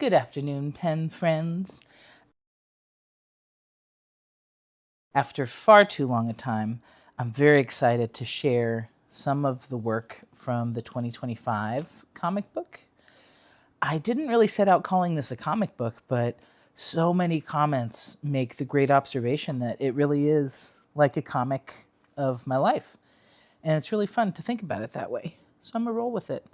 Good afternoon, pen friends. After far too long a time, I'm very excited to share some of the work from the 2025 comic book. I didn't really set out calling this a comic book, but so many comments make the great observation that it really is like a comic of my life. And it's really fun to think about it that way. So I'm going to roll with it.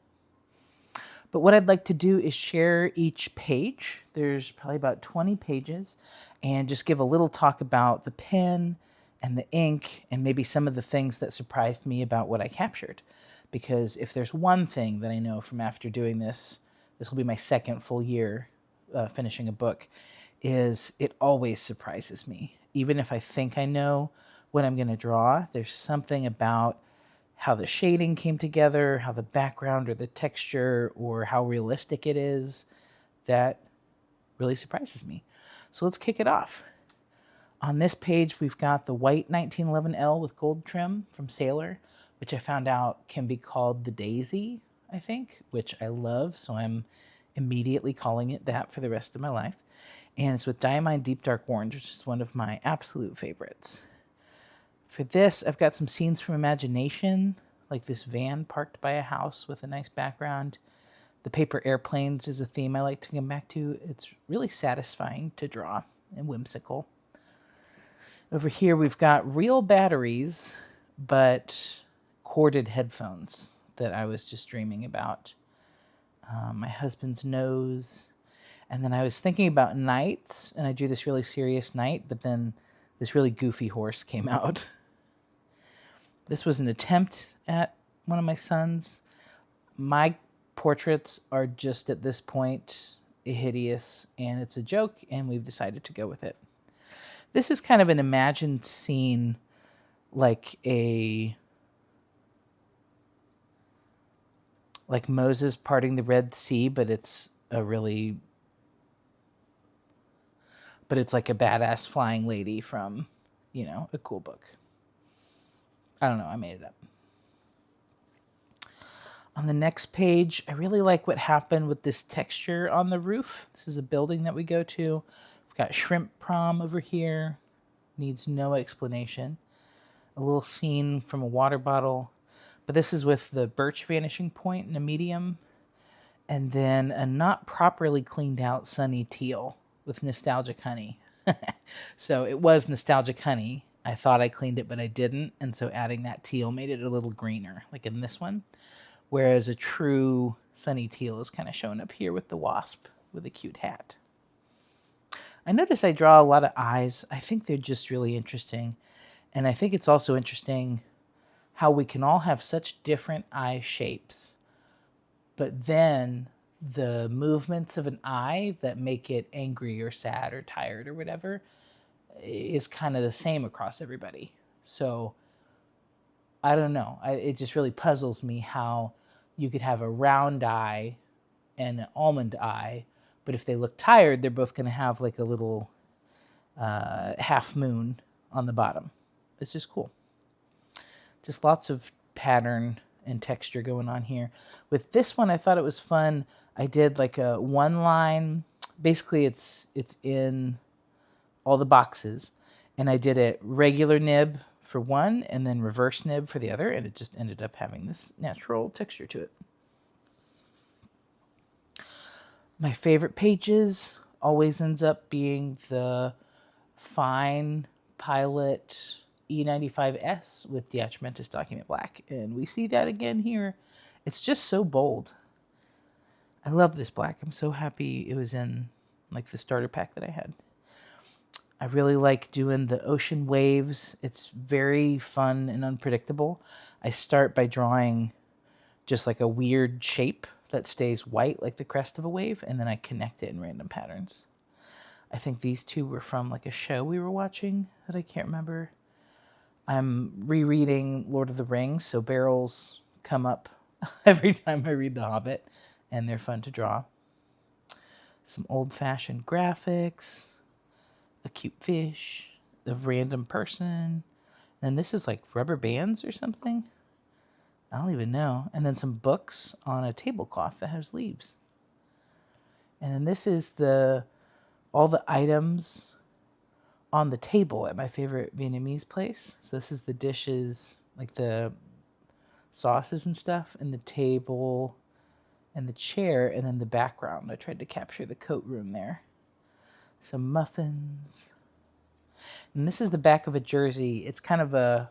But what I'd like to do is share each page. There's probably about 20 pages, and just give a little talk about the pen and the ink and maybe some of the things that surprised me about what I captured. Because if there's one thing that I know from after doing this, this will be my second full year finishing a book, is it always surprises me. Even if I think I know what I'm going to draw, there's something about how the shading came together, how the background or the texture or how realistic it is that really surprises me. So let's kick it off. On this page, we've got the white 1911L with gold trim from Sailor, which I found out can be called the Daisy, I think, which I love. So I'm immediately calling it that for the rest of my life. And it's with Diamine Deep Dark Orange, which is one of my absolute favorites. For this, I've got some scenes from imagination, like this van parked by a house with a nice background. The paper airplanes is a theme I like to come back to. It's really satisfying to draw and whimsical. Over here, we've got real batteries, but corded headphones that I was just dreaming about. My husband's nose. And then I was thinking about knights, and I drew this really serious knight, but then this really goofy horse came out. This was an attempt at one of my sons. My portraits are just at this point hideous, and it's a joke, and we've decided to go with it. This is kind of an imagined scene, like Moses parting the Red Sea, but it's like a badass flying lady from, a cool book. I don't know, I made it up. On the next page, I really like what happened with this texture on the roof. This is a building that we go to. We've got shrimp prom over here. Needs no explanation. A little scene from a water bottle. But this is with the birch vanishing point in a medium. And then a not properly cleaned out sunny teal with nostalgic honey. So it was nostalgic honey. I thought I cleaned it, but I didn't. And so adding that teal made it a little greener, like in this one. Whereas a true sunny teal is kind of shown up here with the wasp with a cute hat. I notice I draw a lot of eyes. I think they're just really interesting. And I think it's also interesting how we can all have such different eye shapes, but then the movements of an eye that make it angry or sad or tired or whatever is kind of the same across everybody. So I don't know. It just really puzzles me how you could have a round eye and an almond eye, but if they look tired, they're both going to have like a little half moon on the bottom. It's just cool. Just lots of pattern and texture going on here. With this one, I thought it was fun. I did like a one line. Basically, it's in all the boxes, and I did a regular nib for one and then reverse nib for the other, and it just ended up having this natural texture to it. My favorite pages always ends up being the fine Pilot E95S with Diatramentus Document Black, and we see that again here. It's just so bold. I love this black. I'm so happy it was in like the starter pack that I had. I really like doing the ocean waves. It's very fun and unpredictable. I start by drawing just like a weird shape that stays white like the crest of a wave, and then I connect it in random patterns. I think these two were from like a show we were watching that I can't remember. I'm rereading Lord of the Rings, so barrels come up every time I read The Hobbit, and they're fun to draw. Some old-fashioned graphics, a cute fish, a random person, and this is like rubber bands or something. I don't even know. And then some books on a tablecloth that has leaves. And then this is all the items on the table at my favorite Vietnamese place. So this is the dishes, like the sauces and stuff, and the table and the chair, and then the background. I tried to capture the coat room there. Some muffins. And this is the back of a jersey. It's kind of a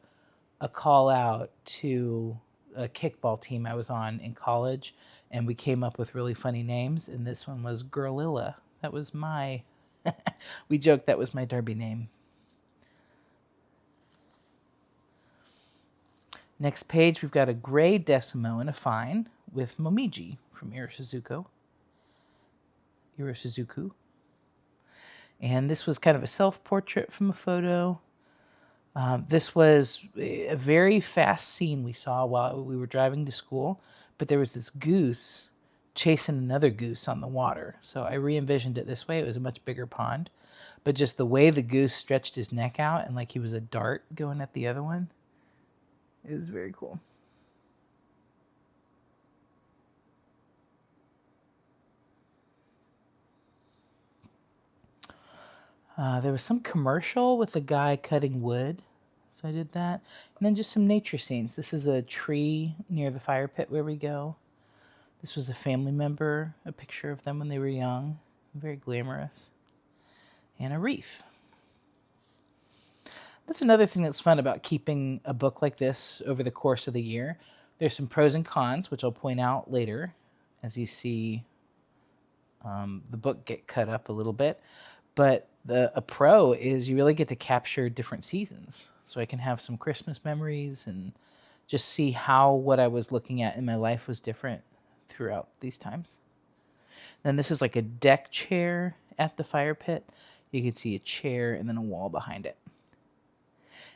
call out to a kickball team I was on in college, and we came up with really funny names, and this one was Girlilla. That was my we joked that was my derby name. Next page, we've got a gray Decimo and a fine with Momiji from Iroshizuku. And this was kind of a self-portrait from a photo. This was a very fast scene we saw while we were driving to school, but there was this goose chasing another goose on the water. So I re-envisioned it this way. It was a much bigger pond, but just the way the goose stretched his neck out and like he was a dart going at the other one, it was very cool. There was some commercial with a guy cutting wood, so I did that. And then just some nature scenes. This is a tree near the fire pit where we go. This was a family member, a picture of them when they were young, very glamorous. And a reef. That's another thing that's fun about keeping a book like this over the course of the year. There's some pros and cons, which I'll point out later as you see the book get cut up a little bit. But a pro is you really get to capture different seasons. So I can have some Christmas memories and just see how what I was looking at in my life was different throughout these times. Then this is like a deck chair at the fire pit. You can see a chair and then a wall behind it.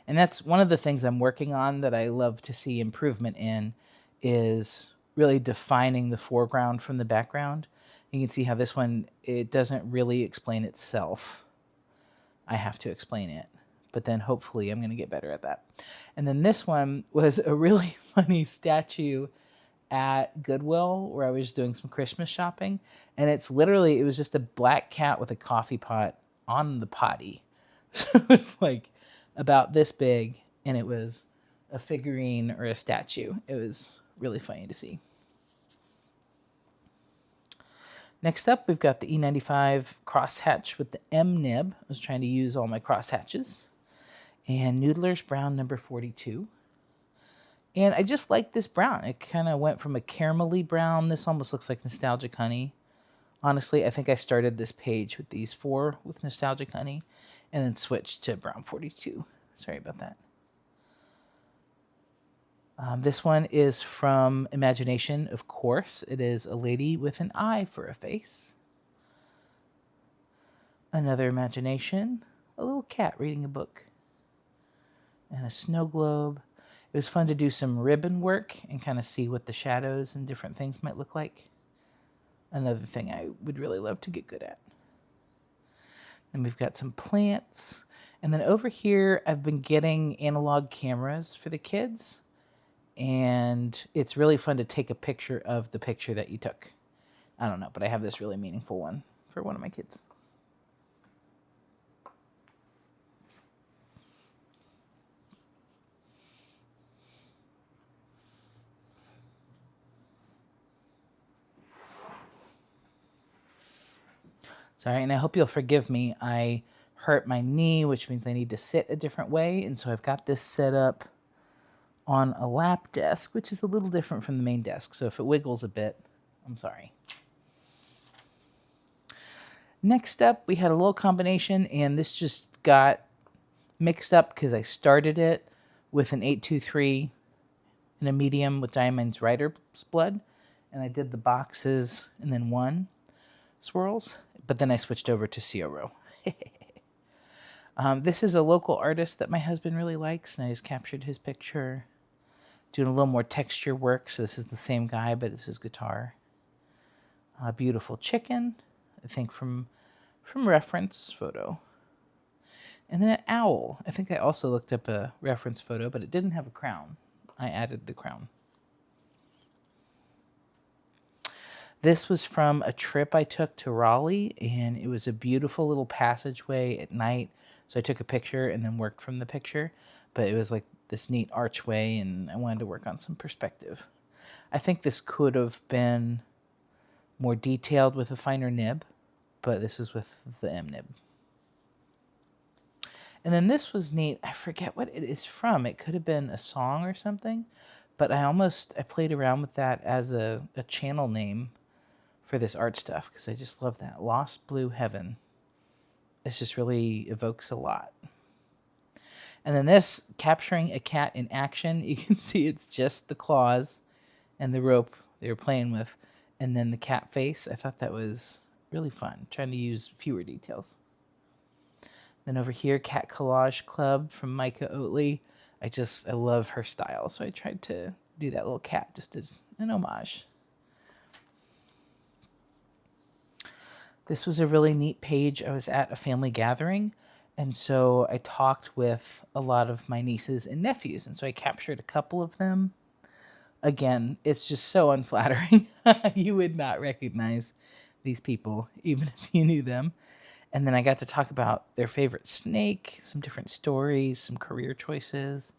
And that's one of the things I'm working on that I love to see improvement in, is really defining the foreground from the background. You can see how this one, it doesn't really explain itself. I have to explain it. But then hopefully I'm going to get better at that. And then this one was a really funny statue at Goodwill where I was doing some Christmas shopping. And it was just a black cat with a coffee pot on the potty. So it was like about this big, and it was a figurine or a statue. It was really funny to see. Next up, we've got the E95 crosshatch with the M nib. I was trying to use all my crosshatches. And Noodler's Brown number 42. And I just like this brown. It kind of went from a caramelly brown. This almost looks like Nostalgic Honey. Honestly, I think I started this page with these 4 with Nostalgic Honey and then switched to Brown 42. Sorry about that. This one is from Imagination, of course. It is a lady with an eye for a face. Another Imagination, a little cat reading a book. And a snow globe. It was fun to do some ribbon work and kind of see what the shadows and different things might look like. Another thing I would really love to get good at. Then we've got some plants. And then over here, I've been getting analog cameras for the kids. And it's really fun to take a picture of the picture that you took. I don't know, but I have this really meaningful one for one of my kids. Sorry, and I hope you'll forgive me. I hurt my knee, which means I need to sit a different way. And so I've got this set up on a lap desk, which is a little different from the main desk. So if it wiggles a bit, I'm sorry. Next up, we had a little combination, and this just got mixed up because I started it with an 823 and a medium with Diamond's Rider's Blood. And I did the boxes and then 1 swirls, but then I switched over to Cioro. This is a local artist that my husband really likes, and I just captured his picture. Doing a little more texture work, so this is the same guy, but it's his guitar. A beautiful chicken, I think from reference photo. And then an owl. I think I also looked up a reference photo, but it didn't have a crown. I added the crown. This was from a trip I took to Raleigh, and it was a beautiful little passageway at night. So I took a picture and then worked from the picture, but it was like this neat archway, and I wanted to work on some perspective. I think this could have been more detailed with a finer nib, but this is with the M nib. And then this was neat. I forget what it is from. It could have been a song or something, but I played around with that as a channel name for this art stuff because I just love that. Lost Blue Heaven. It just really evokes a lot. And then this, capturing a cat in action, you can see it's just the claws and the rope they were playing with, and then the cat face. I thought that was really fun, trying to use fewer details. Then over here, Cat Collage Club from Micah Oatley. I love her style, so I tried to do that little cat just as an homage. This was a really neat page. I was at a family gathering, and so I talked with a lot of my nieces and nephews, and so I captured a couple of them. Again, it's just so unflattering. You would not recognize these people, even if you knew them. And then I got to talk about their favorite snake, some different stories, some career choices.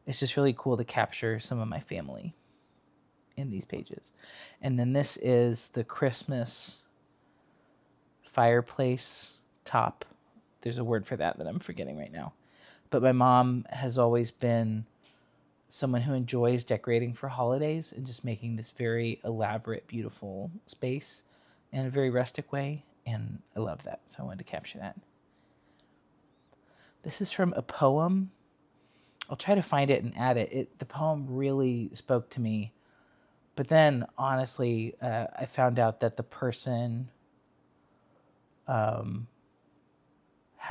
It's just really cool to capture some of my family in these pages. And then this is the Christmas fireplace top. There's a word for that I'm forgetting right now. But my mom has always been someone who enjoys decorating for holidays and just making this very elaborate, beautiful space in a very rustic way. And I love that, so I wanted to capture that. This is from a poem. I'll try to find it and add it. The poem really spoke to me. But then, honestly, I found out that the person, how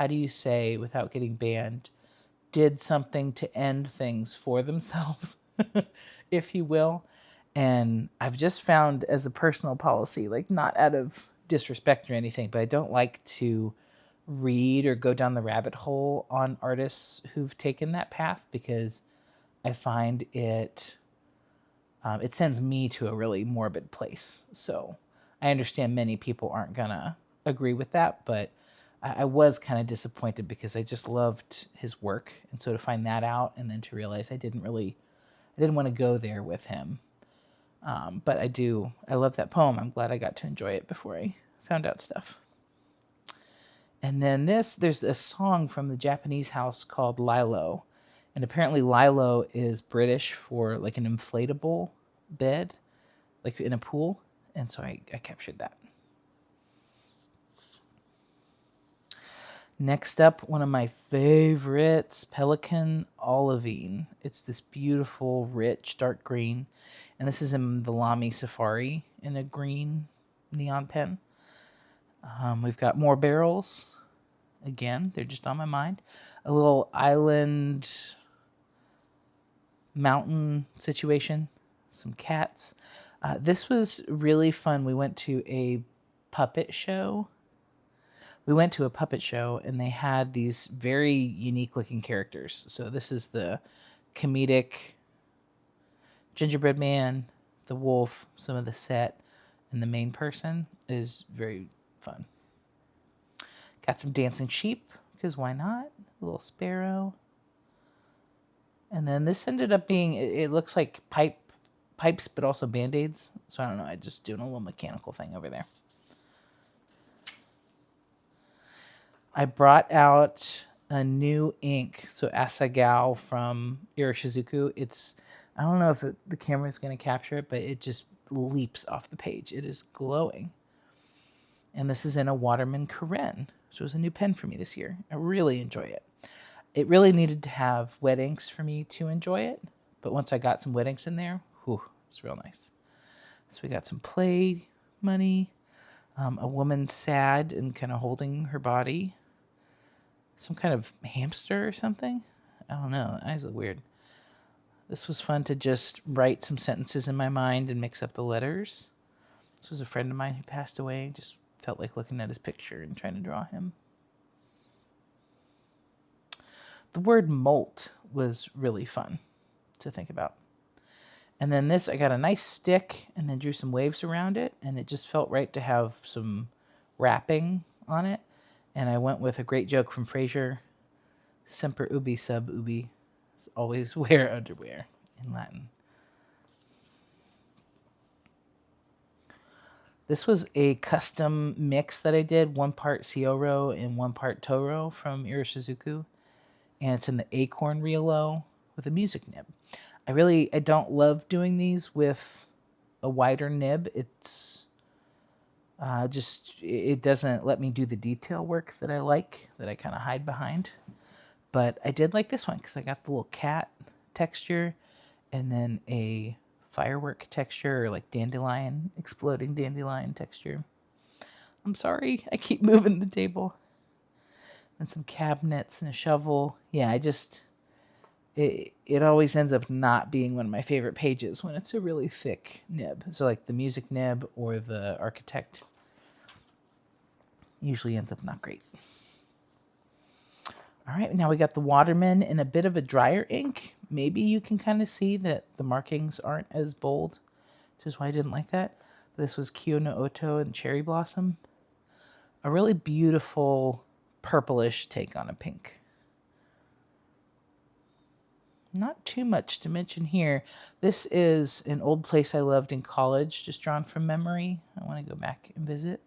do you say without getting banned, did something to end things for themselves, if you will. And I've just found as a personal policy, like not out of disrespect or anything, but I don't like to read or go down the rabbit hole on artists who've taken that path because I find it sends me to a really morbid place. So I understand many people aren't gonna agree with that, but I was kind of disappointed because I just loved his work, and so to find that out and then to realize I didn't want to go there with him. But I love that poem. I'm glad I got to enjoy it before I found out stuff. And then there's a song from the Japanese house called Lilo. And apparently Lilo is British for like an inflatable bed, like in a pool. And so I captured that. Next up, one of my favorites, Pelican Olivine. It's this beautiful, rich, dark green. And this is in the Lamy Safari in a green neon pen. We've got more barrels. Again, they're just on my mind. A little island mountain situation. Some cats. This was really fun. We went to a puppet show. And they had these very unique looking characters. So this is the comedic gingerbread man, the wolf, some of the set, and the main person is very fun. Got some dancing sheep, because why not? A little sparrow. And then this ended up being, it looks like pipes, but also Band-Aids. So I don't know, I just doing a little mechanical thing over there. I brought out a new ink, so Asagao from Iroshizuku. I don't know if the camera is going to capture it, but it just leaps off the page. It is glowing. And this is in a Waterman Karen, which was a new pen for me this year. I really enjoy it. It really needed to have wet inks for me to enjoy it, but once I got some wet inks in there, it's real nice. So we got some play money, a woman sad and kind of holding her body, some kind of hamster or something. I don't know. The eyes look weird. This was fun to just write some sentences in my mind and mix up the letters. This was a friend of mine who passed away. Just felt like looking at his picture and trying to draw him. The word molt was really fun to think about. And then this, I got a nice stick and then drew some waves around it, and it just felt right to have some wrapping on it. And I went with a great joke from Frasier, semper ubi sub ubi, always wear underwear in Latin. This was a custom mix that I did, 1 part Sioro and 1 part Toro from Iroshizuku, and it's in the Acorn Realo with a music nib. I don't love doing these with a wider nib. It's it doesn't let me do the detail work that I like, that I kind of hide behind. But I did like this one because I got the little cat texture and then a firework texture, or like dandelion, exploding dandelion texture. I'm sorry, I keep moving the table. And some cabinets and a shovel. Yeah, it always ends up not being one of my favorite pages when it's a really thick nib. So like the music nib or the architect usually ends up not great. All right, now we got the Waterman in a bit of a drier ink. Maybe you can kind of see that the markings aren't as bold, which is why I didn't like that. This was Kyo no Oto and Cherry Blossom. A really beautiful purplish take on a pink. Not too much to mention here. This is an old place I loved in college, just drawn from memory. I want to go back and visit.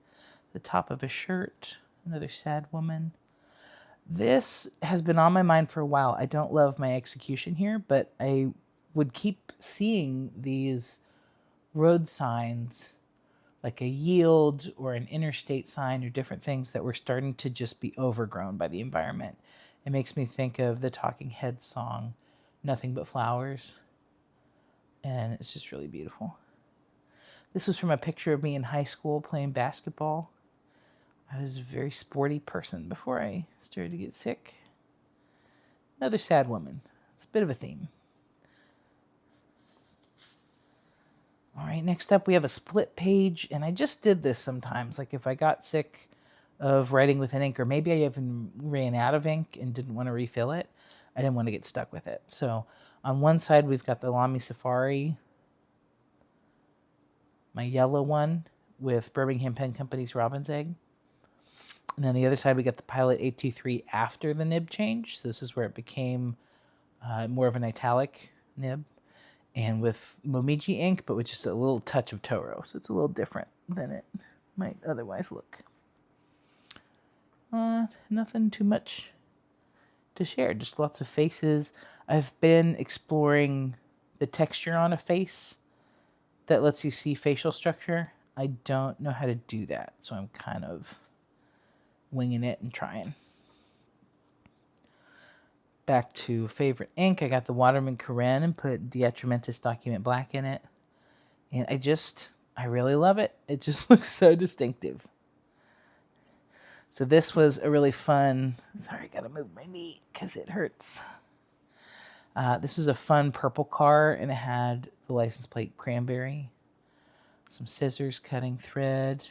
The top of a shirt, another sad woman. This has been on my mind for a while. I don't love my execution here, but I would keep seeing these road signs, like a yield or an interstate sign or different things that were starting to just be overgrown by the environment. It makes me think of the Talking Heads song, Nothing But Flowers, and it's just really beautiful. This was from a picture of me in high school playing basketball. I was a very sporty person before I started to get sick. Another sad woman. It's a bit of a theme. All right, next up we have a split page, and I just did this sometimes. Like if I got sick of writing with an ink, or maybe I even ran out of ink and didn't want to refill it, I didn't want to get stuck with it. So on one side we've got the Lamy Safari, my yellow one with Birmingham Pen Company's Robin's Egg. And then the other side, we got the Pilot 823 after the nib change. So this is where it became more of an italic nib. And with Momiji ink, but with just a little touch of Toro. So it's a little different than it might otherwise look. Nothing too much to share. Just lots of faces. I've been exploring the texture on a face that lets you see facial structure. I don't know how to do that. So I'm kind of winging it and trying. Back to favorite ink, I got the Waterman Karen and put Diatramentis Document Black in it. And I really love it. It just looks so distinctive. So this was a really fun, sorry, I gotta move my knee because it hurts. This was a fun purple car, and it had the license plate cranberry, some scissors cutting thread,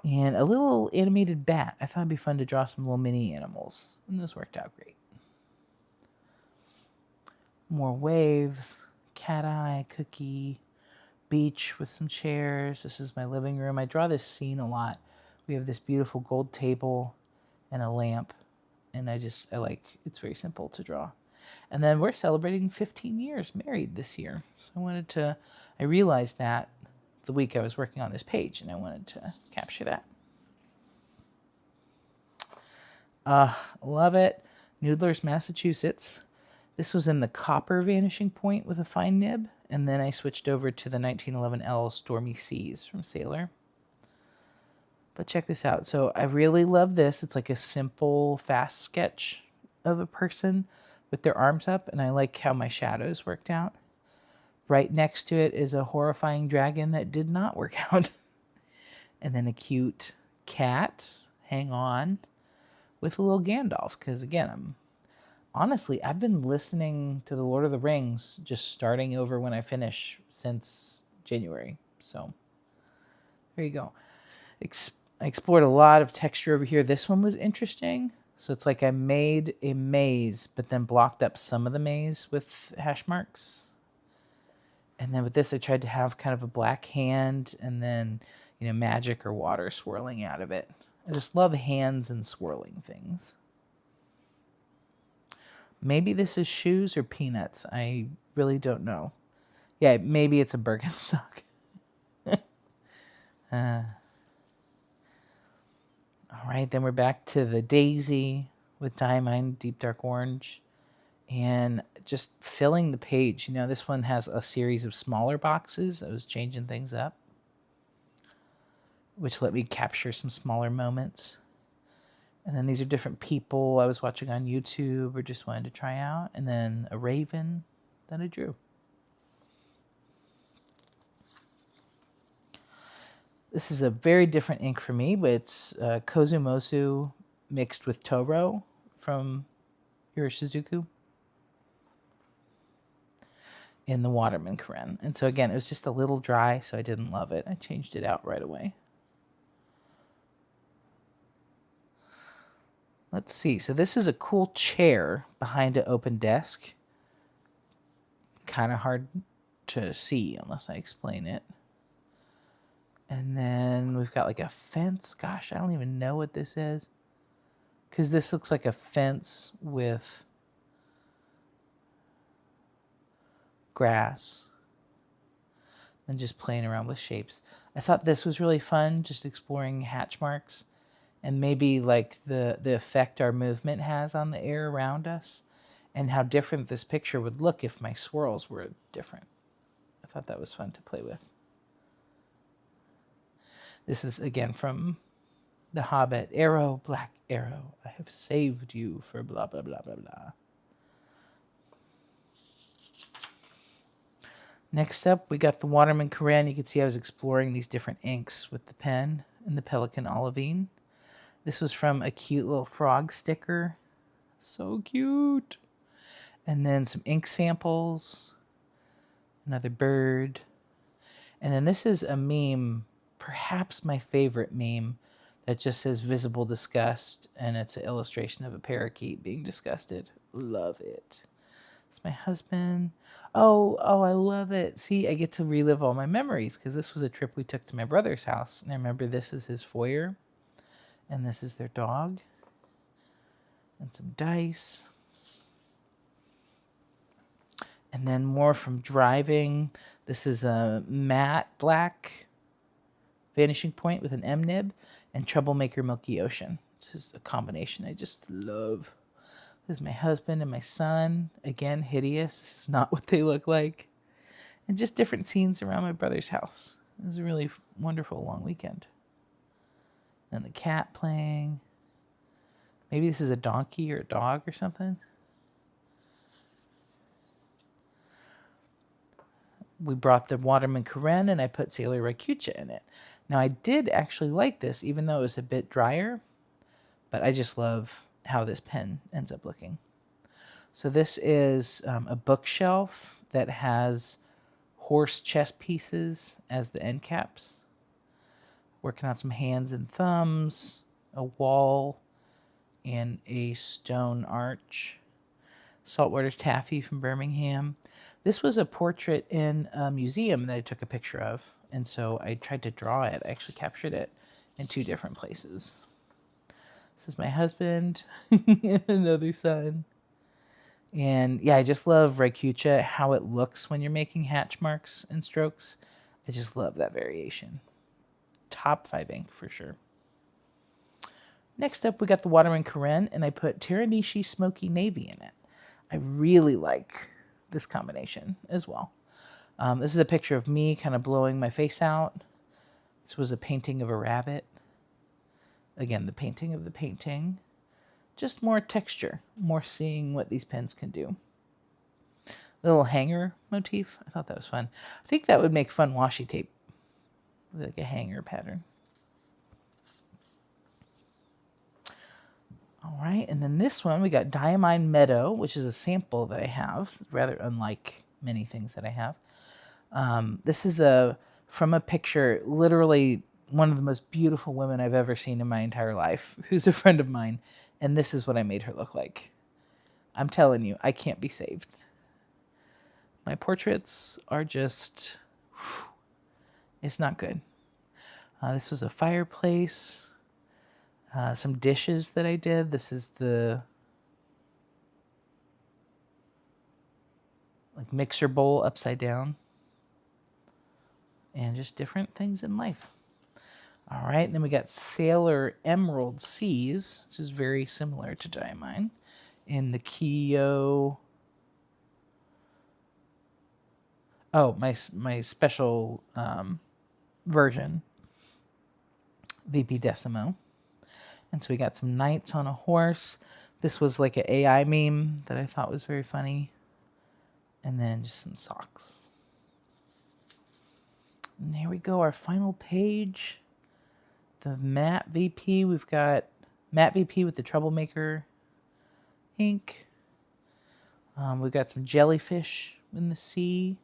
and a little animated bat. I thought it'd be fun to draw some little mini animals, and this worked out great. More waves, cat eye, cookie, beach with some chairs. This is my living room. I draw this scene a lot. We have this beautiful gold table and a lamp, and it's very simple to draw. And then we're celebrating 15 years married this year. So I realized that the week I was working on this page, and I wanted to capture that. Love it. Noodler's, Massachusetts. This was in the copper vanishing point with a fine nib, and then I switched over to the 1911L Stormy Seas from Sailor. But check this out. So I really love this. It's like a simple, fast sketch of a person with their arms up, and I like how my shadows worked out. Right next to it is a horrifying dragon that did not work out. And then a cute cat, hang on, with a little Gandalf. Because again, I've been listening to The Lord of the Rings, just starting over when I finish, since January. So there you go. I explored a lot of texture over here. This one was interesting. So it's like I made a maze, but then blocked up some of the maze with hash marks. And then with this, I tried to have kind of a black hand and then, magic or water swirling out of it. I just love hands and swirling things. Maybe this is shoes or peanuts. I really don't know. Yeah, maybe it's a Birkenstock. All right, then we're back to the daisy with Diamine Deep Dark Orange. And just filling the page. This one has a series of smaller boxes. I was changing things up, which let me capture some smaller moments. And then these are different people I was watching on YouTube or just wanted to try out. And then a raven that I drew. This is a very different ink for me, but it's Kozumosu mixed with Toro from Iroshizuku in the Waterman Karen. And so again, it was just a little dry, so I didn't love it. I changed it out right away. Let's see. So this is a cool chair behind an open desk. Kind of hard to see unless I explain it. And then we've got like a fence. Gosh, I don't even know what this is. Because this looks like a fence with grass. And just playing around with shapes. I thought this was really fun, just exploring hatch marks. And maybe like the effect our movement has on the air around us. And how different this picture would look if my swirls were different. I thought that was fun to play with. This is, again, from The Hobbit. Arrow, black arrow, I have saved you for blah, blah, blah, blah, blah. Next up, we got the Waterman Karen. You can see I was exploring these different inks with the pen and the Pelican Olivine. This was from a cute little frog sticker. So cute. And then some ink samples. Another bird. And then this is a meme, perhaps my favorite meme, that just says visible disgust, and it's an illustration of a parakeet being disgusted. Love it. It's my husband. Oh, I love it. See, I get to relive all my memories because this was a trip we took to my brother's house. And I remember this is his foyer, and this is their dog, and some dice. And then more from driving. This is a matte black vanishing point with an M nib and Troublemaker Milky Ocean. This is a combination I just love. This is my husband and my son. Again, hideous. This is not what they look like. And just different scenes around my brother's house. It was a really wonderful long weekend. And the cat playing. Maybe this is a donkey or a dog or something. We brought the Waterman Karen and I put Sailor Raikucha in it. Now I did actually like this, even though it was a bit drier, but I just love how this pen ends up looking. So this is a bookshelf that has horse chess pieces as the end caps. Working on some hands and thumbs, a wall, and a stone arch. Saltwater taffy from Birmingham. This was a portrait in a museum that I took a picture of, and so I tried to draw it. I actually captured it in 2 different places. This is my husband and another son. And yeah, I just love Raikucha, how it looks when you're making hatch marks and strokes. I just love that variation. Top 5 ink for sure. Next up, we got the Waterman Karen, and I put Teranishi Smoky Navy in it. I really like this combination as well. This is a picture of me kind of blowing my face out. This was a painting of a rabbit. Again, the painting of the painting. Just more texture, more seeing what these pens can do. Little hanger motif. I thought that was fun. I think that would make fun washi tape. Like a hanger pattern. All right, and then this one, we got Diamine Meadow, which is a sample that I have. It's rather unlike many things that I have. This is from a picture, literally one of the most beautiful women I've ever seen in my entire life, who's a friend of mine, and this is what I made her look like. I'm telling you, I can't be saved. My portraits are just, it's not good. This was a fireplace. Some dishes that I did. This is the like mixer bowl upside down. And just different things in life. All right, then we got Sailor Emerald Seas, which is very similar to Diamine. In the Kyo. Oh, my special version, VP Decimo. And so we got some knights on a horse. This was like an AI meme that I thought was very funny. And then just some socks. And here we go, our final page. The matte VP. We've got matte VP with the Troublemaker ink. We've got some jellyfish in the sea.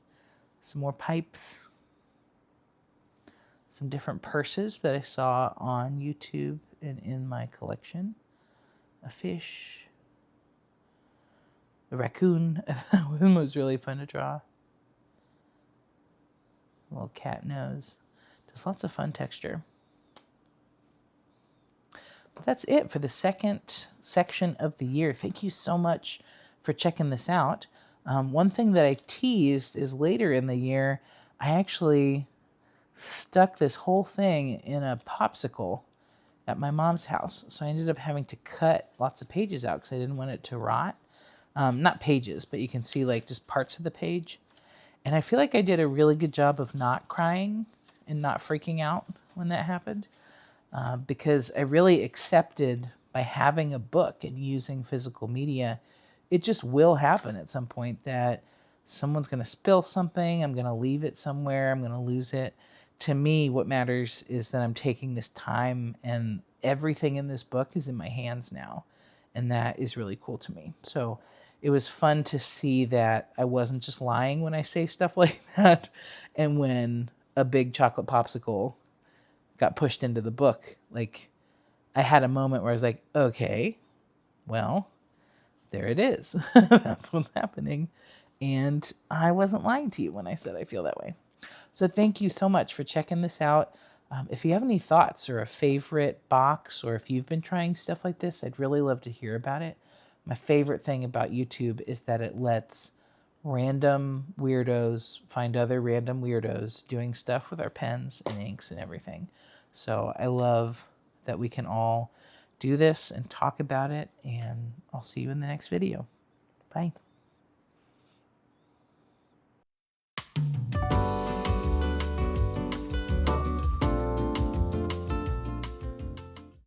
Some more pipes. Some different purses that I saw on YouTube and in my collection. A fish. A raccoon. That one was really fun to draw. A little cat nose. Just lots of fun texture. But that's it for the second section of the year. Thank you so much for checking this out. One thing that I teased is later in the year, I actually stuck this whole thing in a popsicle at my mom's house. So I ended up having to cut lots of pages out because I didn't want it to rot. Not pages, but you can see like just parts of the page. And I feel like I did a really good job of not crying and not freaking out when that happened. Because I really accepted by having a book and using physical media, it just will happen at some point that someone's going to spill something, I'm going to leave it somewhere, I'm going to lose it. To me, what matters is that I'm taking this time and everything in this book is in my hands now. And that is really cool to me. So it was fun to see that I wasn't just lying when I say stuff like that. And when a big chocolate popsicle got pushed into the book, like I had a moment where I was like, okay, well, there it is. That's what's happening. And I wasn't lying to you when I said I feel that way. So thank you so much for checking this out. If you have any thoughts or a favorite box, or if you've been trying stuff like this, I'd really love to hear about it. My favorite thing about YouTube is that it lets random weirdos find other random weirdos doing stuff with our pens and inks and everything. So I love that we can all do this and talk about it, and I'll see you in the next video. Bye.